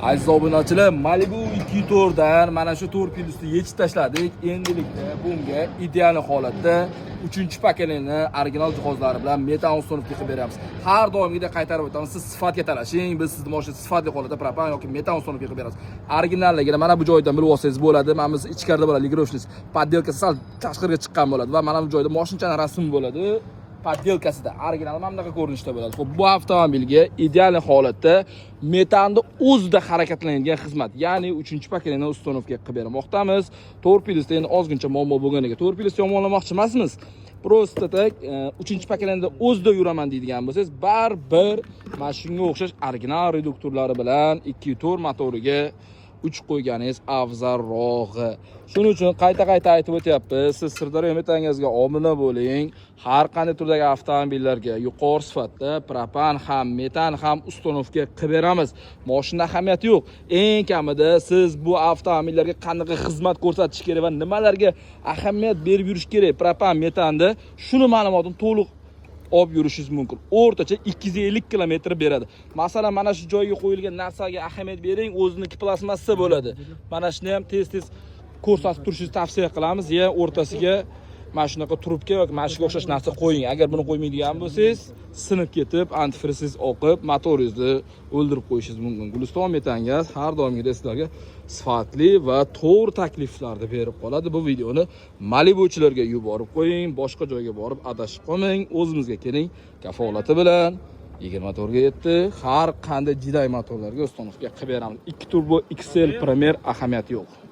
Aziz obunachilar, Malibu 2.4 dan mana shu torpedosini yechib tashladik. Endilikda bunga ideal holatda 3-pakelenni original jihozlari bilan metan ustunovka qilib beramiz. Har doimgidek qaytarib o'tamiz. Siz sifatga talashing, biz sizni mashina sifatli holatda propan yoki metan ustunovka qilib beramiz. Originalligini mana bu joydan bilib olsangiz bo'ladi. Mana biz ichkarida bo'ladi, ligirovshnis, poddelkasi sal tashqariga chiqqan bo'ladi va mana bu joyda mashinaning rasmi bo'ladi. Poddelkasida original mana bunaqa ko'rinishda bo'ladi. Xo'p, bu avtomobilga ideal holatda metanda o'zida harakatlanadigan xizmat, ya'ni 3-pakelenni ustunovka qilib bermoqdamiz. Torpedosda endi ozgincha muammo bo'lganiga torpedos yomonlamoqchi emasmiz. Prosta tak 3-pakelenda o'zida yuraman deydigan bo'lsangiz, baribir mana shunga o'xshash original reduktorlari bilan 2.4 motoriga 3 qo'yganingiz afzalrog'i. Shuning uchun qayta aytib o'tyapmiz. Siz Sirdaryo metangazga omila bo'ling. Har qanday turdagi avtomobillarga yuqori sifatda propan ham, metan ham ustunovka qilib beramiz. Mashina ahamiyati yo'q. Eng kamida siz bu avtomobillarga qanaqa xizmat ko'rsatish kerak va nimalarga ahamiyat berib yurish kerak propan, metanda, shuni ma'lumotini to'liq olib yurishingiz mumkin. O'rtacha 250 kilometr beradi. Masalan, mana shu joyga qo'yilgan narsaga ahamiyat bering, o'ziniki plasmassa bo'ladi. Mana shuni ham tez ko'rsatib turishingizni tavsiya qilamiz. Ya o'rtasiga mana shunaqa trubka yoki mana shunga o'xshash narsa qo'ying. Agar buni qo'ymaydigan bo'lsangiz, sinib ketib, antifriz oqib, motoringizni o'ldirib qo'yishingiz mumkin. Guliston metangaz har doimgidek sizlarga sifatli va to'g'ri takliflarni berib qoladi. Bu videoni Malibuchilarga yuborib qo'ying, boshqa joyga borib adashib qolmang. O'zimizga keling, kafolati bilan 24 ga yetdi. Har qanday jiday motorlarga ustunovka qilib beramiz. 2 turbo XL Premier ahamiyati yo'q.